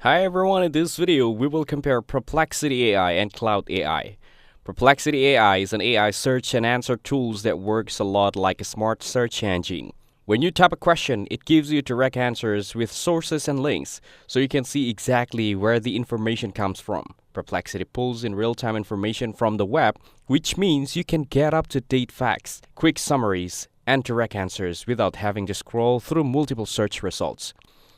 Hi everyone, in this video we will compare Perplexity AI and CLAUDE AI. Perplexity AI is an AI search and answer tool that works a lot like a smart search engine. When you type a question, it gives you direct answers with sources and links, so you can see exactly where the information comes from. Perplexity pulls in real-time information from the web, which means you can get up-to-date facts, quick summaries, and direct answers without having to scroll through multiple search results.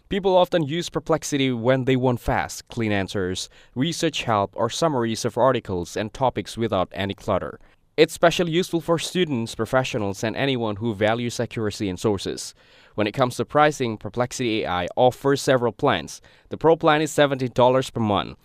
People often use Perplexity when they want fast, clean answers, research help, or summaries of articles and topics without any clutter. It's especially useful for students, professionals, and anyone who values accuracy in sources. When it comes to pricing, Perplexity AI offers several plans. The Pro plan is $17 per month,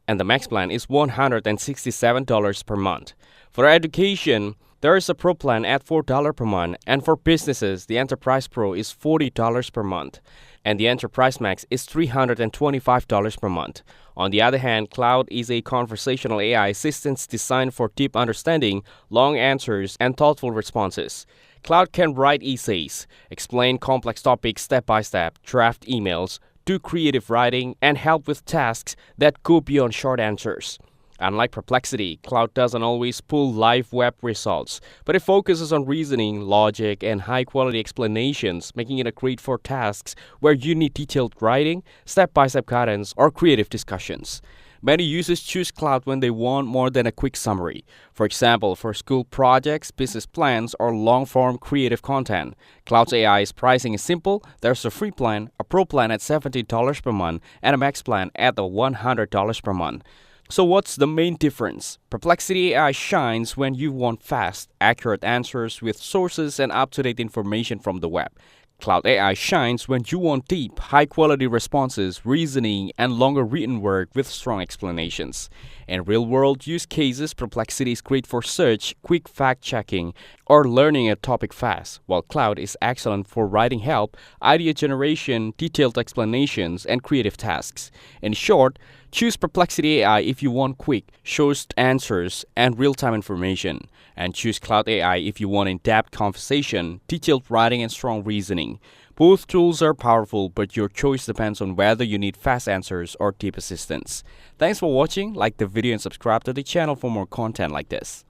and the Max plan is $167 per month. For education, there is a Pro plan at $4 per month, and for businesses, the Enterprise Pro is $40 per month, and the Enterprise Max is $325 per month. On the other hand, CLAUDE is a conversational AI assistant designed for deep understanding, long answers, and thoughtful responses. CLAUDE can write essays, explain complex topics step by step, draft emails, do creative writing, and help with tasks that go beyond short answers. Unlike Perplexity, CLAUDE doesn't always pull live web results, but it focuses on reasoning, logic, and high-quality explanations, making it great for tasks where you need detailed writing, step-by-step guidance, or creative discussions. Many users choose CLAUDE when they want more than a quick summary. For example, for school projects, business plans, or long-form creative content. CLAUDE's AI's pricing is simple. There's a free plan, a Pro plan at $17 per month, and a Max plan at $100 per month. So what's the main difference? Perplexity AI shines when you want fast, accurate answers with sources and up-to-date information from the web. CLAUDE AI shines when you want deep, high-quality responses, reasoning, and longer written work with strong explanations. In real-world use cases, Perplexity is great for search, quick fact-checking, or learning a topic fast, while CLAUDE is excellent for writing help, idea generation, detailed explanations, and creative tasks. In short, choose Perplexity AI if you want quick, short answers, and real-time information. And choose CLAUDE AI if you want in-depth conversation, detailed writing, and strong reasoning. Both tools are powerful, but your choice depends on whether you need fast answers or deep assistance. Thanks for watching. Like the video and subscribe to the channel for more content like this.